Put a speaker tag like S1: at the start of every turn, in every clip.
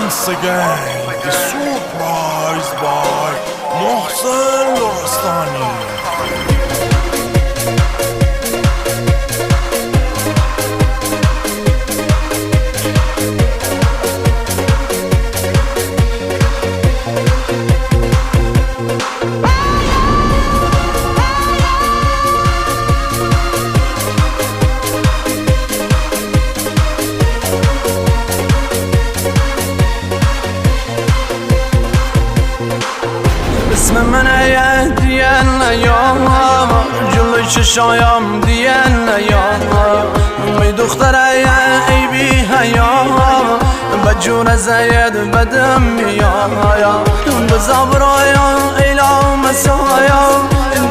S1: once again the surprise by Mohsen Lorastani.
S2: اسم من دیان نیام جلوی چشایم دیان نیام می دختر ای بی حیام بجور زید بدم میایم بزابرایم ایلا مسایم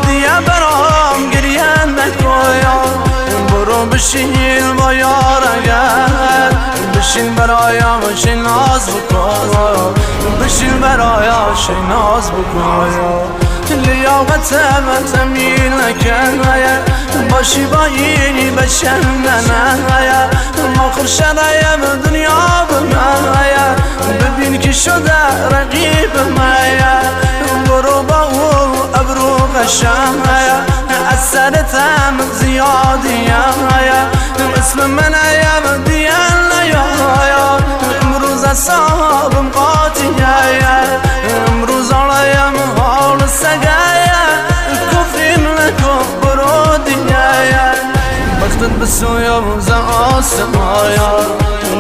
S2: دیه برام گریه نکایم برو بشین با یار اگر بشین برایم شی ناز بکن بشین برایم شی ناز بکن لیاقتم تمیل نکن باشی با اینی بشندن ماخر شرایم دنیا بمایم ببین که شده رقیب مایم برو با او ابرو قشم از سرتم زیادیم اسم من دیان نیایم امروز اصابم قاطیم امروز آلایم حال سگایم کفریم نکن برو دیم وقتت بسویم ز آسمایم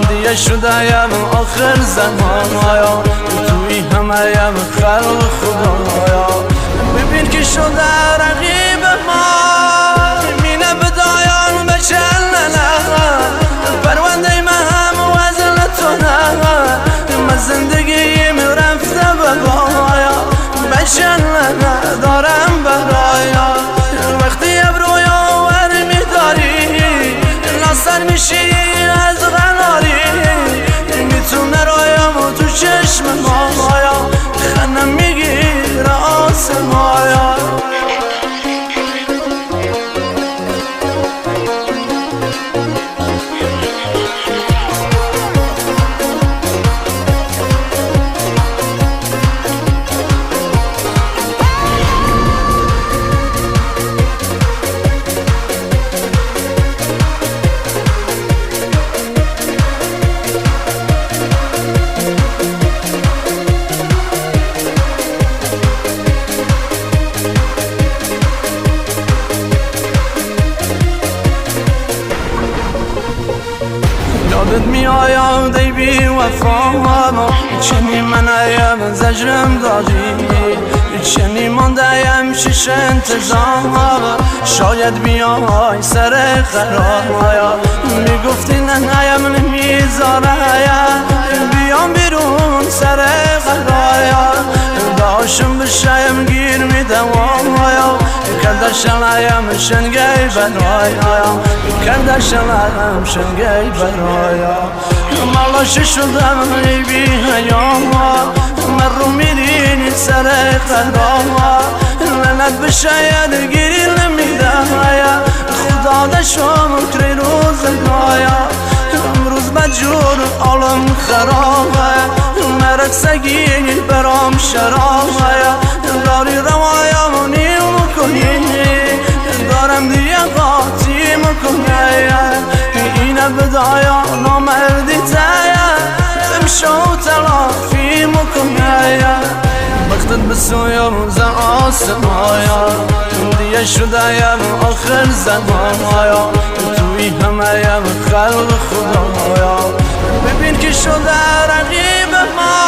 S2: دیگه شدهیم آخر زمانایم توی همهیم خلق خدایم ببین که شده رقیب ما مینه بدایان بچلنه پرونده من وزن تو نه من زندگیم رفته بگایا بچلنه دارم برایا وقتی ابرویا ور میداری ناصر میشی از غناری میتونه رایم و تو چشم مایا خنم میگیره آسمایا یادت میایم دی بی وفا چنی من ایم زجرم داری چنی ماندهیم شش انتظام شاید بیای سر قرار میگفتی نهیم نمیذاره بیام بیرون سر قرار داشم بشایم گیر میدم کردشلایم شنگی برایم کردشلایم شنگی برایم مالش شدم ای بی حیام من رو میرینی سر قرار لنت بشاید گیری نمیدم خدا دشم کری روزگایا امروز بجور عالم خرابه مرد سگینی برام شرابه داری روایم نیم کنی دارم دیگه قاطی مکنی اینه بدایا نامردی تایا تمشو تلافی مکنی وقتت بسویم ز آسمایا دیگه شدهیم آخر زمانایا توی همهیم خلق خدایا ببین که شده رقیب ما